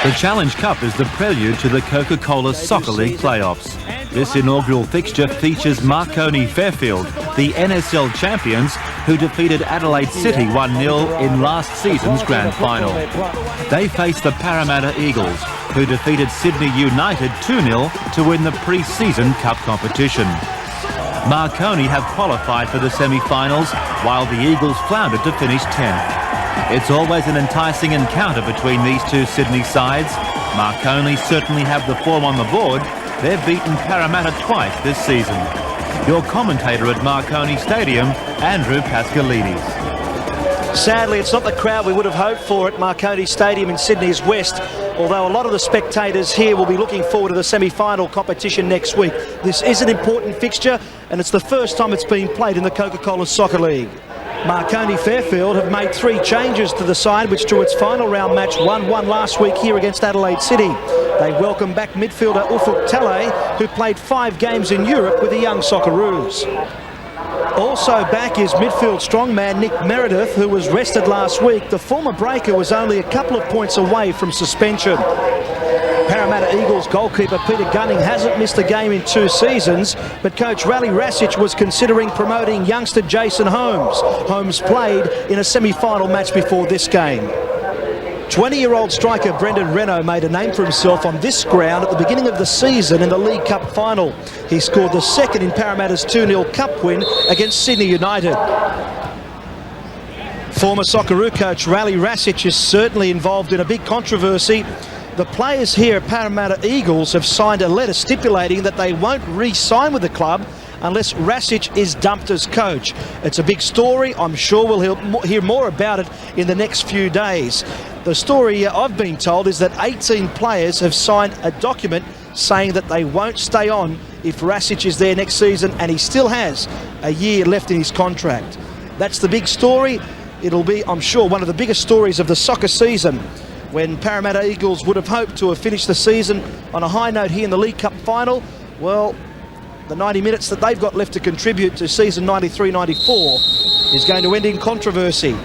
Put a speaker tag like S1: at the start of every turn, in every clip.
S1: The Challenge Cup is the prelude to the Coca-Cola Soccer League playoffs. This inaugural fixture features Marconi Fairfield, the NSL champions, who defeated Adelaide City 1-0 in last season's grand final. They face the Parramatta Eagles, who defeated Sydney United 2-0 to win the pre-season cup competition. Marconi have qualified for the semi-finals, while the Eagles floundered to finish 10th. It's always an enticing encounter between these two Sydney sides. Marconi certainly have the form on the board. They've beaten Parramatta twice this season. Your commentator at Marconi Stadium, Andrew Pascalides.
S2: Sadly, it's not the crowd we would have hoped for at Marconi Stadium in Sydney's West, although a lot of the spectators here will be looking forward to the semi-final competition next week. This is an important fixture, and it's the first time it's been played in the Coca-Cola Soccer League. Marconi Fairfield have made 3 changes to the side, which drew its final round match 1-1 last week here against Adelaide City. They welcome back midfielder Ufuk Talay, who played 5 games in Europe with the young Socceroos. Also back is midfield strongman Nick Meredith, who was rested last week. The former breaker was only a couple of points away from suspension. Parramatta Eagles goalkeeper Peter Gunning hasn't missed a game in 2 seasons, but coach Rally Rasic was considering promoting youngster Jason Holmes. Holmes played in a semi-final match before this game. 20-year-old striker Brendan Renault made a name for himself on this ground at the beginning of the season in the League Cup final. He scored the second in Parramatta's 2-0 cup win against Sydney United. Former Socceroo coach Rally Rasic is certainly involved in a big controversy. The players here at Parramatta Eagles have signed a letter stipulating that they won't re-sign with the club unless Rasic is dumped as coach. It's a big story. I'm sure we'll hear more about it in the next few days. The story I've been told is that 18 players have signed a document saying that they won't stay on if Rasic is there next season, and he still has a year left in his contract. That's the big story. It'll be, I'm sure, one of the biggest stories of the soccer season, when Parramatta Eagles would have hoped to have finished the season on a high note here in the League Cup final. Well, the 90 minutes that they've got left to contribute to season 93-94 is going to end in controversy.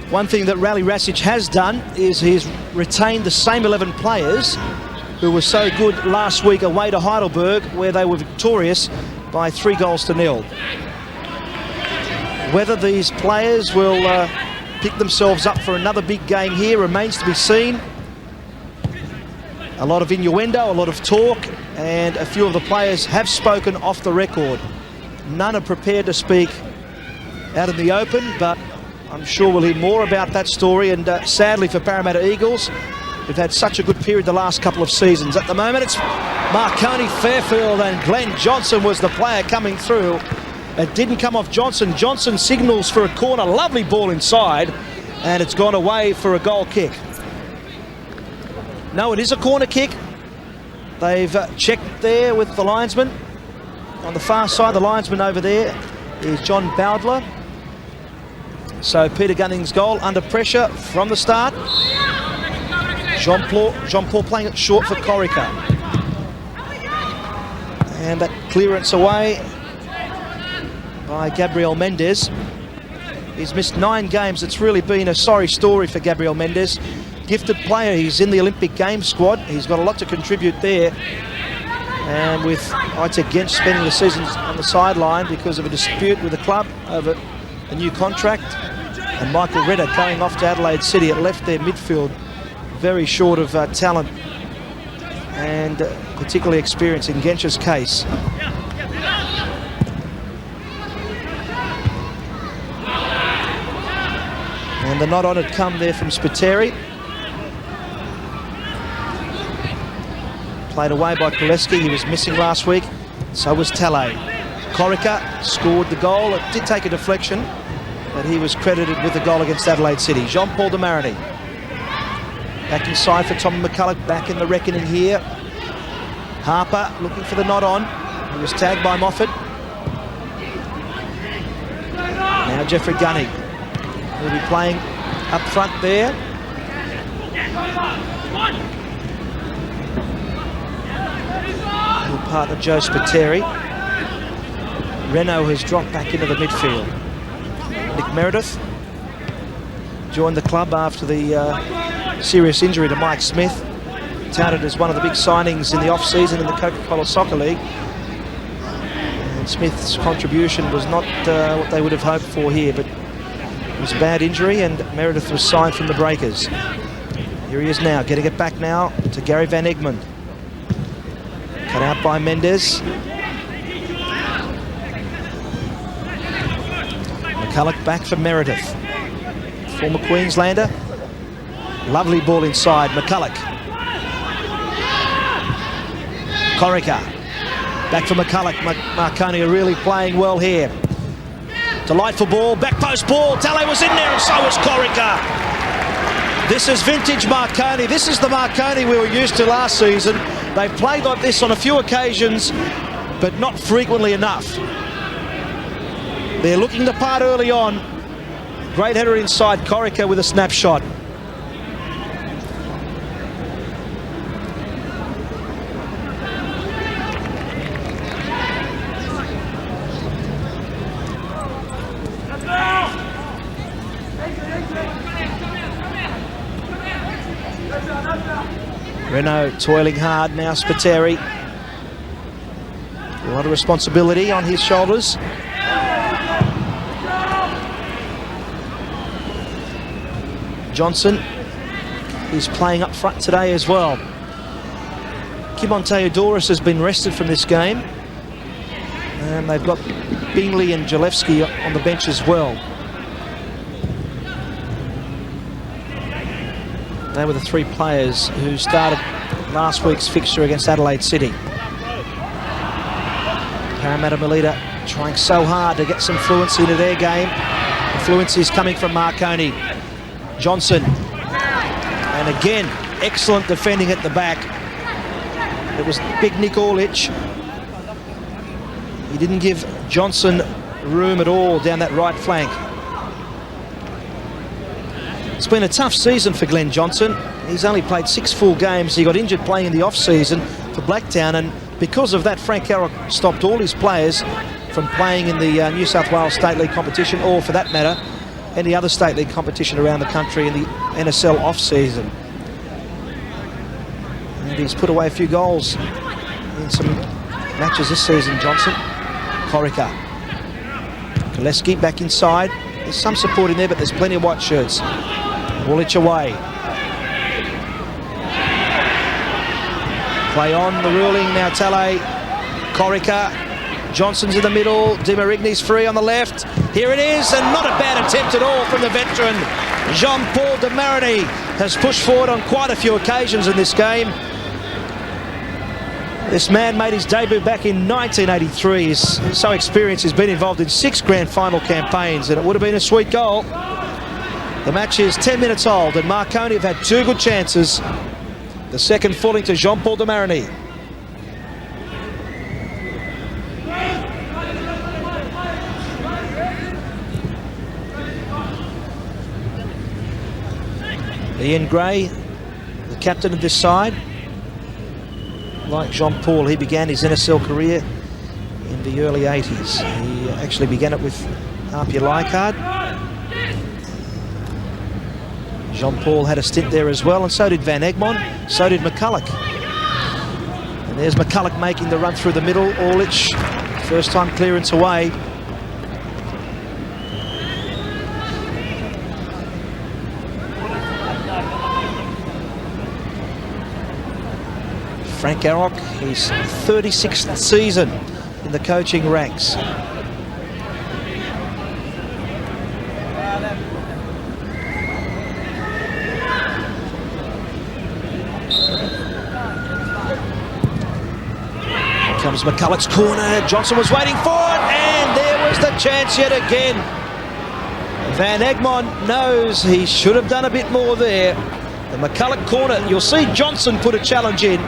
S2: One thing that Rally Rasic has done is he's retained the same 11 players who were so good last week away to Heidelberg, where they were victorious by 3-0. Whether these players will pick themselves up for another big game here remains to be seen. A lot of innuendo, a lot of talk, and a few of the players have spoken off the record. None are prepared to speak out in the open, but I'm sure we'll hear more about that story. And sadly for Parramatta Eagles, we've had such a good period the last couple of seasons. At the moment, it's Marconi Fairfield, and Glenn Johnson was the player coming through. It didn't come off Johnson. Johnson signals for a corner. Lovely ball inside, and it's gone away for a goal kick. No, it is a corner kick. They've checked there with the linesman. On the far side, the linesman over there is John Bowdler. So Peter Gunning's goal under pressure from the start. Jean-Paul playing it short for Corica. And that clearance away by Gabriel Mendes. He's missed 9 games. It's really been a sorry story for Gabriel Mendes. Gifted player, he's in the Olympic Games squad. He's got a lot to contribute there. And with Ita Gench spending the season on the sideline because of a dispute with the club over a new contract, and Michael Redder going off to Adelaide City, it left their midfield very short of talent and particularly experience in Gench's case. And the nod on had come there from Spiteri. Played away by Koleski. He was missing last week. So was Talay. Corica scored the goal. It did take a deflection, but he was credited with the goal against Adelaide City. Jean-Paul de Marigny. Back inside for Tommy McCulloch. Back in the reckoning here. Harper looking for the nod on. He was tagged by Moffat. Now Jeffrey Gunning. He'll be playing up front there. Little partner Joe Spiteri. Renault has dropped back into the midfield. Nick Meredith. joined the club after the serious injury to Mike Smith. Touted as one of the big signings in the off-season in the Coca-Cola Soccer League. And Smith's contribution was not what they would have hoped for here, but it was a bad injury, and Meredith was signed from the Breakers. Here he is now, getting it back now to Gary Van Egmond. Cut out by Mendes. McCulloch back for Meredith. Former Queenslander. Lovely ball inside, McCulloch. Corica. Back for McCulloch. Marconi are really playing well here. Delightful ball, back post ball. Tale was in there and so was Corica. This is vintage Marconi. This is the Marconi we were used to last season. They've played like this on a few occasions, but not frequently enough. They're looking the part early on. Great header inside, Corica with a snapshot. Renault toiling hard now, Spiteri. A lot of responsibility on his shoulders. Johnson is playing up front today as well. Kimon Theodoros has been rested from this game. And they've got Bingley and Jalewski on the bench as well. They were the three players who started last week's fixture against Adelaide City. Parramatta Melita trying so hard to get some fluency into their game. The fluency is coming from Marconi. Johnson. And again, excellent defending at the back. It was big Nick Orlich. He didn't give Johnson room at all down that right flank. It's been a tough season for Glenn Johnson. He's only played 6 full games. He got injured playing in the off-season for Blacktown, and because of that, Frank Arrock stopped all his players from playing in the New South Wales State League competition, or for that matter, any other State League competition around the country in the NSL off-season. And he's put away a few goals in some matches this season, Johnson. Corica. Gillespie back inside. There's some support in there, but there's plenty of white shirts. Woolwich away. Play on, the ruling, now Tale. Corica. Johnson's in the middle. Di Marigny's free on the left. Here it is, and not a bad attempt at all from the veteran. Jean-Paul de Marigny has pushed forward on quite a few occasions in this game. This man made his debut back in 1983. He's so experienced, he's been involved in 6 grand final campaigns, and it would have been a sweet goal. The match is 10 minutes old, and Marconi have had 2 good chances. The second falling to Jean-Paul de Marigny. Ian Gray, the captain of this side. Like Jean-Paul, he began his NSL career in the early 80s. He actually began it with Apia Leichhardt. Jean-Paul had a stint there as well, and so did Van Egmond, so did McCulloch. And there's McCulloch making the run through the middle. Orlich, first time clearance away. Frank Arrock, his 36th season in the coaching ranks. Here comes McCulloch's corner. Johnson was waiting for it, and there was the chance yet again. Van Egmond knows he should have done a bit more there. The McCulloch corner, you'll see Johnson put a challenge in,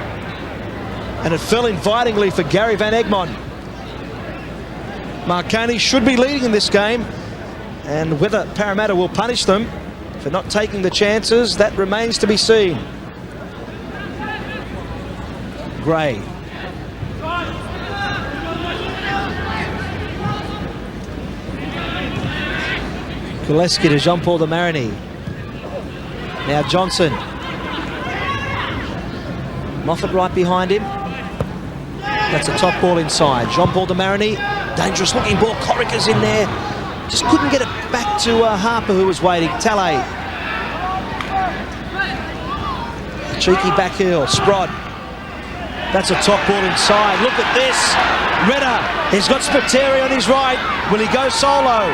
S2: and it fell invitingly for Gary Van Egmond. Marconi should be leading in this game, and whether Parramatta will punish them for not taking the chances, that remains to be seen. Gray. Gillespie to Jean-Paul de Marigny. Now Johnson. Moffat right behind him. That's a top ball inside. Jean-Paul de Marigny. Dangerous looking ball. Corica's in there. Just couldn't get it back to Harper, who was waiting. Talay. Cheeky back heel. Sprod. That's a top ball inside. Look at this. Redder. He's got Spiteri on his right. Will he go solo?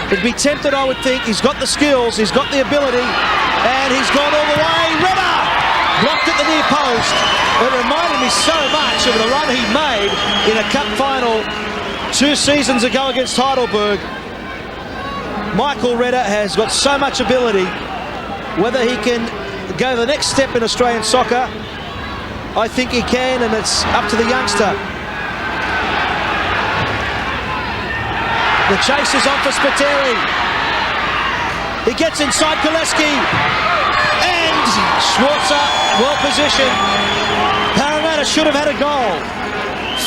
S2: He'd be tempted, I would think. He's got the skills. He's got the ability. And he's gone all the way. Redder! Blocked at the near post. It reminded me so much of the run he made in a cup final 2 seasons ago against Heidelberg. Michael Redder has got so much ability. Whether he can go the next step in Australian soccer, I think he can, and it's up to the youngster. The chase is on for Spiteri. He gets inside Koleski. And Schwarzer, well positioned. Parramatta should have had a goal.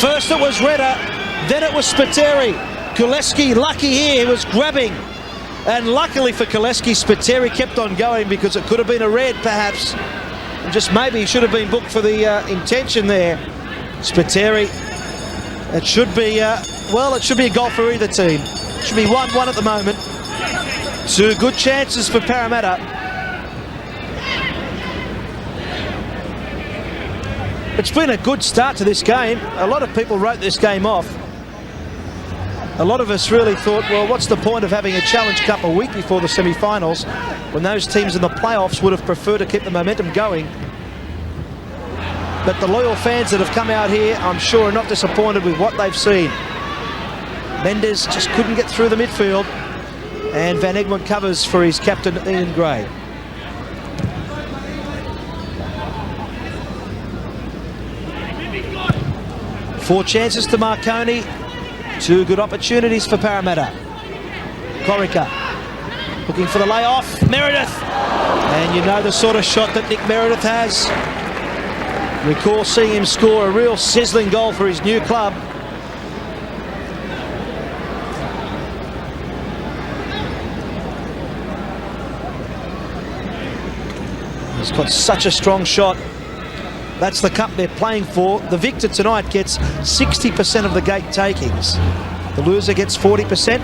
S2: First it was Redder, then it was Spiteri. Koleski, lucky here, he was grabbing. And luckily for Koleski, Spiteri kept on going because it could have been a red, perhaps. And just maybe he should have been booked for the intention there. Spiteri, it should be, well, it should be a goal for either team. It should be 1-1 at the moment. 2 good chances for Parramatta. It's been a good start to this game. A lot of people wrote this game off. A lot of us really thought, well, what's the point of having a Challenge Cup a week before the semi-finals when those teams in the playoffs would have preferred to keep the momentum going? But the loyal fans that have come out here, I'm sure, are not disappointed with what they've seen. Mendes just couldn't get through the midfield, and Van Egmond covers for his captain, Ian Gray. Four chances to Marconi. 2 good opportunities for Parramatta. Corica looking for the layoff. Meredith. And you know the sort of shot that Nick Meredith has. Recall seeing him score a real sizzling goal for his new club. He's got such a strong shot. That's the cup they're playing for. The victor tonight gets 60% of the gate takings. The loser gets 40%.